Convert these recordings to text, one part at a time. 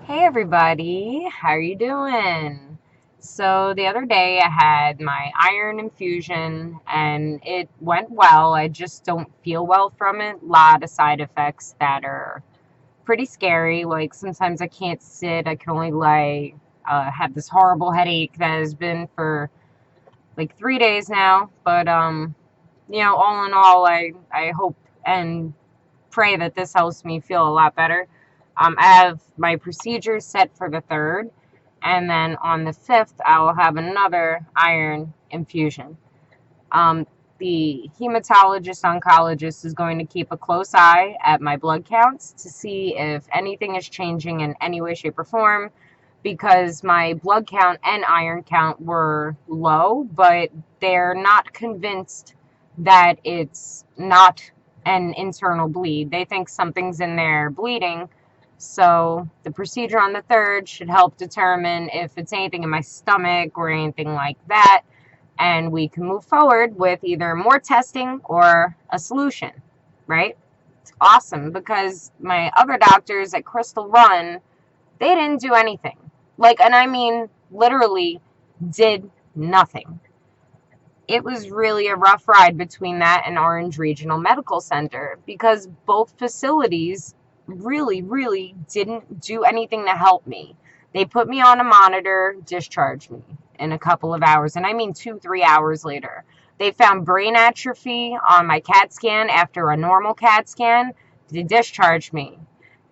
Hey everybody, how are you doing? So the other day I had my iron infusion and it went well. I just don't feel well from it. A lot of side effects that are pretty scary. Like sometimes I can't sit, I can only lay. Have this horrible headache that has been for like 3 days now. But all in all, I hope and pray that this helps me feel a lot better. I have my procedures set for the 3rd, and then on the 5th, I will have another iron infusion. Um, the hematologist oncologist is going to keep a close eye at my blood counts to see if anything is changing in any way, shape, or form, because my blood count and iron count were low, but they're not convinced that it's not an internal bleed. They think something's in there bleeding. So the procedure on the 3rd should help determine if it's anything in my stomach or anything like that, and we can move forward with either more testing or a solution, right? It's awesome because my other doctors at Crystal Run, they didn't do anything. Like, and I mean, literally did nothing. It was really a rough ride between that and Orange Regional Medical Center because both facilities really didn't do anything to help me. They put me on a monitor, discharged me in a couple of hours, and I mean 2-3 hours later. They found brain atrophy on my CAT scan after a normal CAT scan. They discharged me.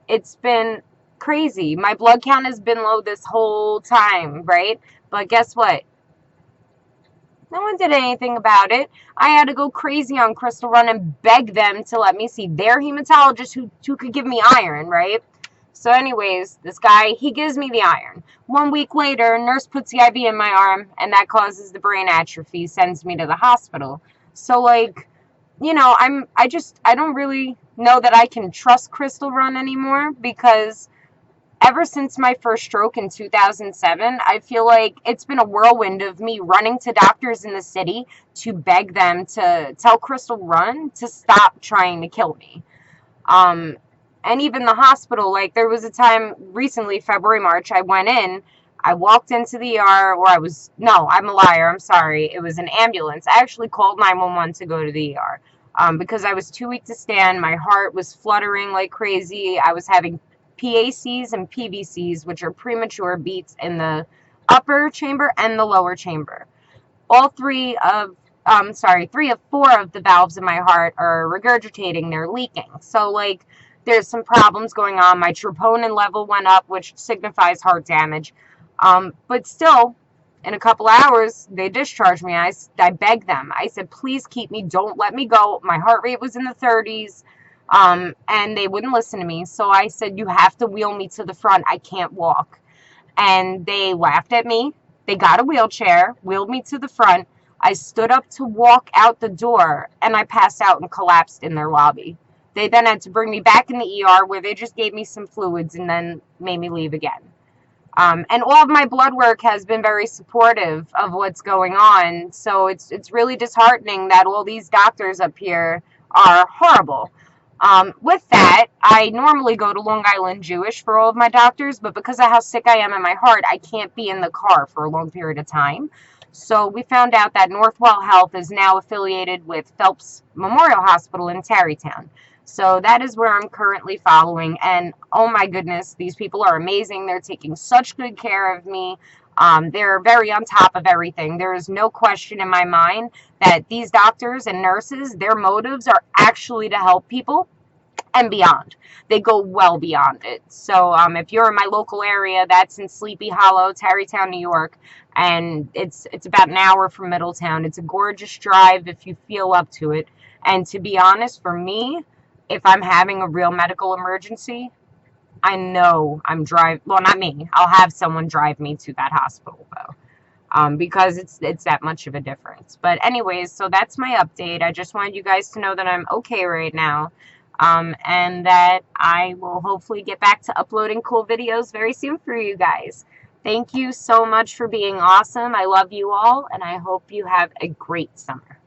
It's been crazy. My blood count has been low this whole time, right? But guess what? No one did anything about it. I had to go crazy on Crystal Run and beg them to let me see their hematologist who could give me iron, right? So anyways, this guy, he gives me the iron. 1 week later, nurse puts the IV in my arm, and that causes the brain atrophy, sends me to the hospital. So, like, I don't really know that I can trust Crystal Run anymore because ever since my first stroke in 2007, I feel like it's been a whirlwind of me running to doctors in the city to beg them to tell Crystal Run to stop trying to kill me. Um, and even the hospital, like there was a time recently, February, March, I went in, I walked into the ER, no, I'm a liar, I'm sorry. It was an ambulance. I actually called 911 to go to the ER. Because I was too weak to stand. My heart was fluttering like crazy. I was having PACs and PVCs, which are premature beats in the upper chamber and the lower chamber. All three of four of the valves in my heart are regurgitating, they're leaking. So, like, there's some problems going on. My troponin level went up, which signifies heart damage. But still, in a couple hours, they discharged me. I begged them. I said, please keep me. Don't let me go. My heart rate was in the 30s. And they wouldn't listen to me. So I said, you have to wheel me to the front. I can't walk. And they laughed at me. They got a wheelchair, wheeled me to the front. I stood up to walk out the door, and I passed out and collapsed in their lobby. They then had to bring me back in the ER where they just gave me some fluids and then made me leave again. And all of my blood work has been very supportive of what's going on. So it's really disheartening that all these doctors up here are horrible. With that, I normally go to Long Island Jewish for all of my doctors, but because of how sick I am in my heart, I can't be in the car for a long period of time. So we found out that Northwell Health is now affiliated with Phelps Memorial Hospital in Tarrytown. So that is where I'm currently following. And oh my goodness, these people are amazing. They're taking such good care of me. They're very on top of everything. There is no question in my mind that these doctors and nurses, their motives are actually to help people and beyond. They go well beyond it. So if you're in my local area, that's in Sleepy Hollow, Tarrytown, New York, and it's about an hour from Middletown. It's a gorgeous drive if you feel up to it. And to be honest, for me, if I'm having a real medical emergency, I know well, not me. I'll have someone drive me to that hospital though. Because it's that much of a difference. But anyways, so that's my update. I just wanted you guys to know that I'm okay right now. And that I will hopefully get back to uploading cool videos very soon for you guys. Thank you so much for being awesome. I love you all, and I hope you have a great summer.